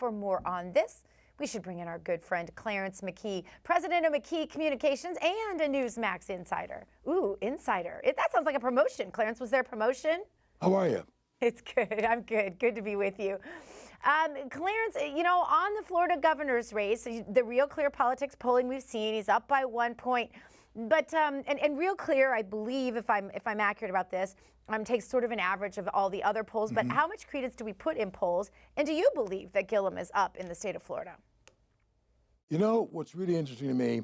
For more on this, we should bring in our good friend Clarence McKee, president of McKee Communications and a Newsmax insider. Ooh, insider. That sounds like a promotion. Clarence, was there a promotion? How are you? It's good. I'm good. Good to be with you. Clarence, you know, on the Florida governor's race, the Real Clear Politics polling we've seen, he's up by 1 point. But and Real Clear, I believe, if I'm accurate about this, takes sort of an average of all the other polls. But how much credence do we put in polls? And do you believe that Gillum is up in the state of Florida? You know, what's really interesting to me,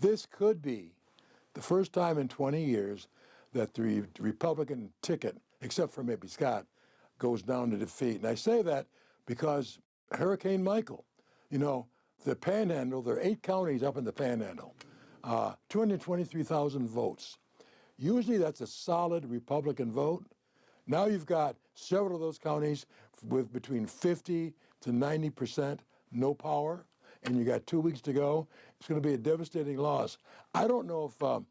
this could be the first time in 20 years that the Republican ticket, except for maybe Scott, goes down to defeat. And I say that because Hurricane Michael, you know, the Panhandle, there are 8 counties up in the Panhandle, 223,000 votes. Usually that's a solid Republican vote. Now you've got several of those counties with between 50 to 90% no power, and you got 2 weeks to go. It's going to be a devastating loss. I don't know if the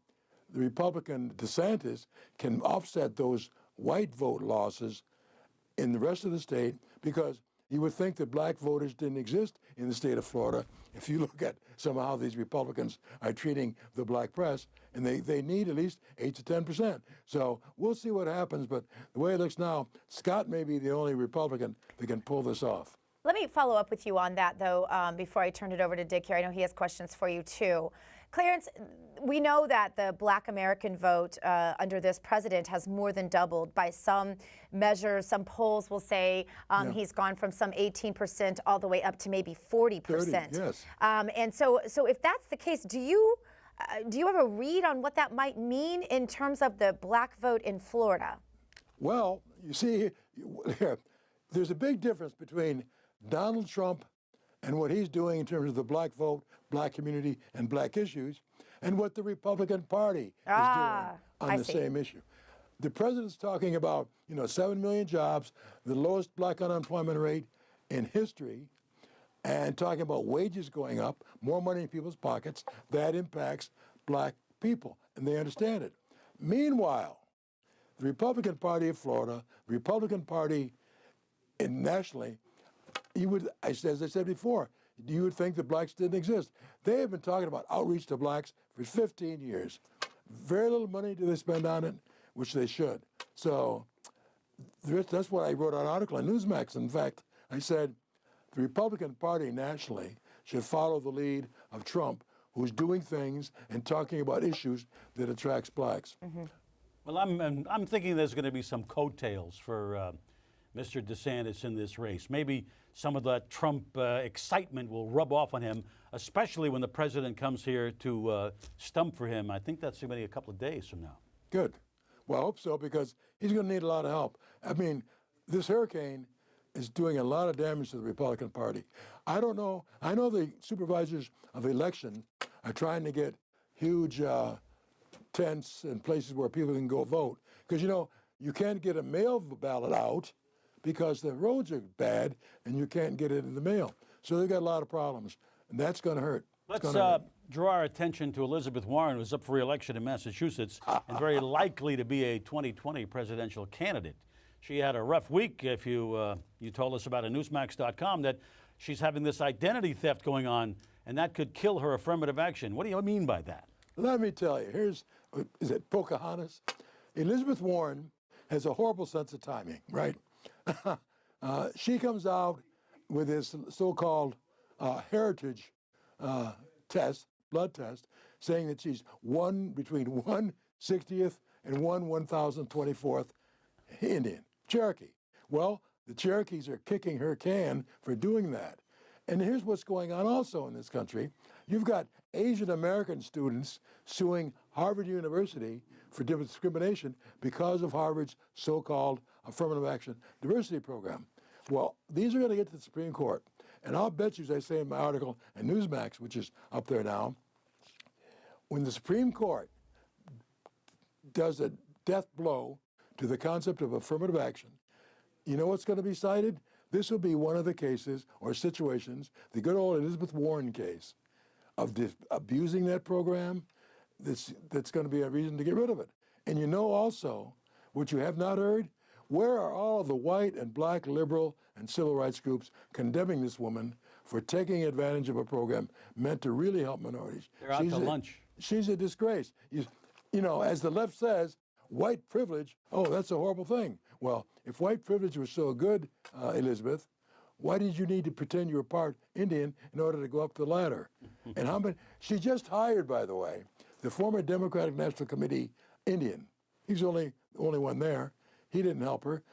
Republican DeSantis can offset those white vote losses in the rest of the state, because you would think that black voters didn't exist in the state of Florida if you look at somehow these Republicans are treating the black press, and they need at least 8 to 10%. So we'll see what happens, but the way it looks now, Scott may be the only Republican that can pull this off. Let me follow up with you on that, though, before I turn it over to Dick here. I know he has questions for you, too. Clarence, we know that the Black American vote under this president has more than doubled by some measures. Some polls will say he's gone from some 18% all the way up to maybe 40%. 30, yes. And so if that's the case, do you have a read on what that might mean in terms of the black vote in Florida? Well, you see, there's a big difference between Donald Trump and what he's doing in terms of the black vote, black community, and black issues, and what the Republican Party is doing on the same issue. The president's talking about, 7 million jobs, the lowest black unemployment rate in history, and talking about wages going up, more money in people's pockets. That impacts black people, and they understand it. Meanwhile, the Republican Party of Florida, the Republican Party nationally, as I said before, you would think that blacks didn't exist. They have been talking about outreach to blacks for 15 years. Very little money do they spend on it, which they should. So that's what I wrote an article on Newsmax. In fact, I said the Republican Party nationally should follow the lead of Trump, who's doing things and talking about issues that attracts blacks. Well, I'm thinking there's going to be some coattails for Mr. DeSantis in this race. Maybe some of that Trump excitement will rub off on him, especially when the president comes here to stump for him. I think that's going to be a couple of days from now. Good. Well, I hope so, because he's going to need a lot of help. I mean, this hurricane is doing a lot of damage to the Republican Party. I don't know. I know the supervisors of election are trying to get huge tents and places where people can go vote. Because, you can't get a mail ballot out because the roads are bad and you can't get it in the mail. So they've got a lot of problems, and that's going to hurt. Let's draw our attention to Elizabeth Warren, who's up for re-election in Massachusetts and very likely to be a 2020 presidential candidate. She had a rough week. If you told us about it at Newsmax.com that she's having this identity theft going on, and that could kill her affirmative action. What do you mean by that? Let me tell you. Is it Pocahontas? Elizabeth Warren has a horrible sense of timing, right? She comes out with this so-called heritage test, blood test, saying that she's between 1/60th and 1/1024th Indian, Cherokee. Well, the Cherokees are kicking her can for doing that. And here's what's going on also in this country. You've got Asian American students suing Harvard University for discrimination because of Harvard's so-called affirmative action diversity program. Well, these are going to get to the Supreme Court. And I'll bet you, as I say in my article at Newsmax, which is up there now, when the Supreme Court does a death blow to the concept of affirmative action, you know what's going to be cited? This will be one of the cases or situations, the good old Elizabeth Warren case, of abusing that program. That's going to be a reason to get rid of it. And also, what you have not heard, Where are all of the white and black liberal and civil rights groups condemning this woman for taking advantage of a program meant to really help minorities? They're out to lunch. She's a disgrace. You know, as the left says, white privilege, oh, that's a horrible thing. Well, if white privilege was so good, Elizabeth, why did you need to pretend you were part Indian in order to go up the ladder? And how many? She just hired, by the way, the former Democratic National Committee Indian. He's the only one there. He didn't help her.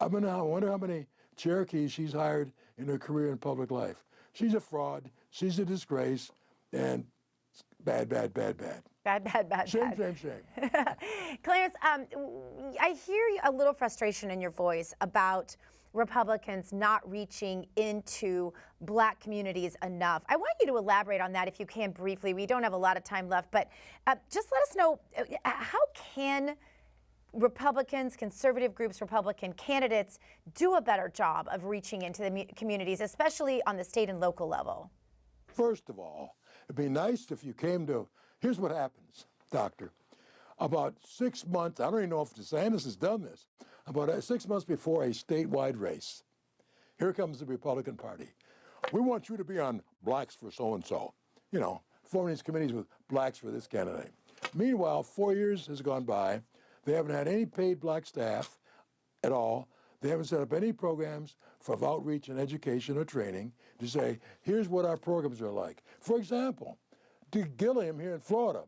I wonder how many Cherokees she's hired in her career in public life. She's a fraud. She's a disgrace. And bad, bad, bad, bad. Bad, bad, bad, Shame, bad. shame, shame. Clarence, I hear a little frustration in your voice about Republicans not reaching into black communities enough. I want you to elaborate on that if you can briefly. We don't have a lot of time left, but just let us know, how can Republicans, conservative groups, Republican candidates do a better job of reaching into the communities, especially on the state and local level? First of all, it'd be nice if you came to, here's what happens, Doctor. About 6 months, I don't even know if DeSantis has done this, about 6 months before a statewide race, here comes the Republican Party. We want you to be on blacks for so-and-so, you know, forming these committees with blacks for this candidate. Meanwhile, 4 years has gone by. They haven't had any paid black staff at all. They haven't set up any programs for outreach and education or training to say, here's what our programs are like. For example, Gillum here in Florida,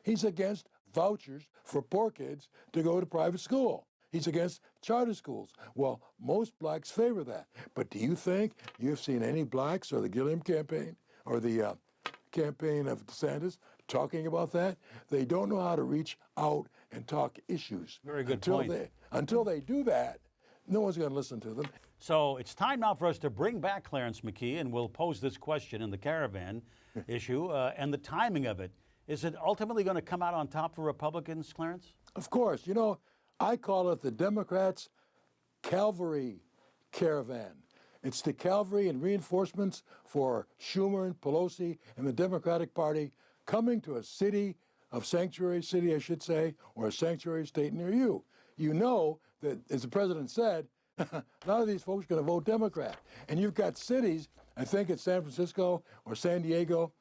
he's against vouchers for poor kids to go to private school. He's against charter schools. Well, most blacks favor that. But do you think you've seen any blacks or the Gillum campaign or the campaign of DeSantis talking about that? They don't know how to reach out and talk issues. Very good point. Until they do that, no one's going to listen to them. So it's time now for us to bring back Clarence McKee, and we'll pose this question in the caravan issue and the timing of it. Is it ultimately going to come out on top for Republicans, Clarence? Of course. You know, I call it the Democrats' cavalry caravan. It's the cavalry and reinforcements for Schumer and Pelosi and the Democratic Party coming to a city of sanctuary city, I should say, or a sanctuary state near you. You know that, as the president said, a lot of these folks are going to vote Democrat. And you've got cities, I think it's San Francisco or San Diego,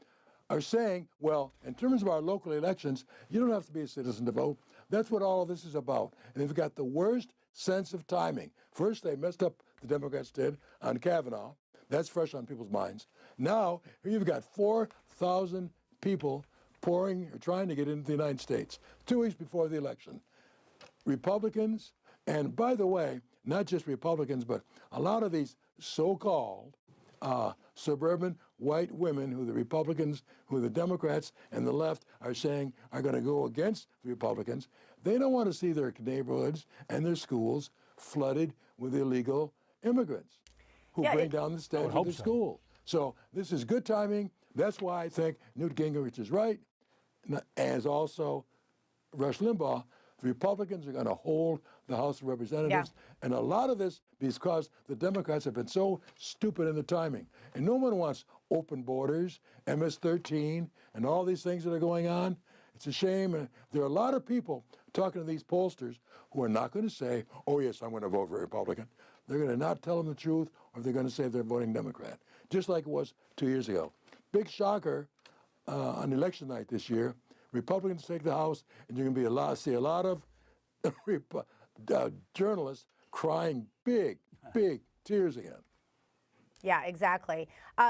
are saying, well, in terms of our local elections, you don't have to be a citizen to vote. That's what all of this is about. And they've got the worst sense of timing. First, they messed up, the Democrats did, on Kavanaugh. That's fresh on people's minds. Now, here you've got 4,000 people pouring or trying to get into the United States 2 weeks before the election. Republicans, and by the way, not just Republicans, but a lot of these so-called suburban white women who the Republicans, who the Democrats and the left are saying are going to go against the Republicans, they don't want to see their neighborhoods and their schools flooded with illegal immigrants who bring down the standards of the school. So this is good timing. That's why I think Newt Gingrich is right, as also Rush Limbaugh. The Republicans are going to hold the House of Representatives. And a lot of this because the Democrats have been so stupid in the timing. And no one wants open borders, MS-13, and all these things that are going on. It's a shame. And there are a lot of people talking to these pollsters who are not going to say, oh, yes, I'm going to vote for Republican. They're going to not tell them the truth, or they're going to say they're voting Democrat, just like it was 2 years ago. Big shocker on election night this year. Republicans take the House, and you're going to see a lot of journalists crying big, big tears again. Yeah, exactly.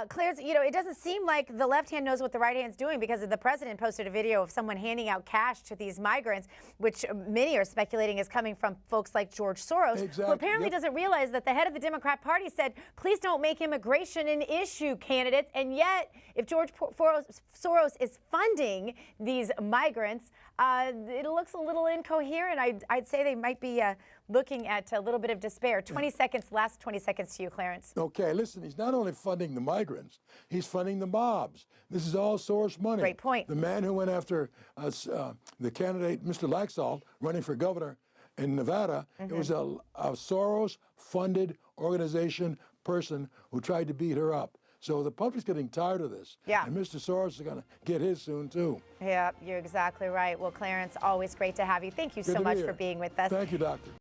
Clarence, you know, it doesn't seem like the left hand knows what the right hand's doing, because the president posted a video of someone handing out cash to these migrants, which many are speculating is coming from folks like George Soros, who apparently doesn't realize that the head of the Democrat Party said, please don't make immigration an issue, candidates. And yet, if George Soros is funding these migrants, it looks a little incoherent. I'd say they might be looking at a little bit of despair. 20 seconds, last 20 seconds to you, Clarence. Okay, listen, he's not only funding the migrants, he's funding the mobs. This is all Soros money. Great point. The man who went after the candidate, Mr. Laxalt, running for governor in Nevada, it was a Soros-funded organization person who tried to beat her up. So the public's getting tired of this. Yeah. And Mr. Soros is going to get his soon, too. Yeah, you're exactly right. Well, Clarence, always great to have you. Thank you so much for being with us. Thank you, Doctor.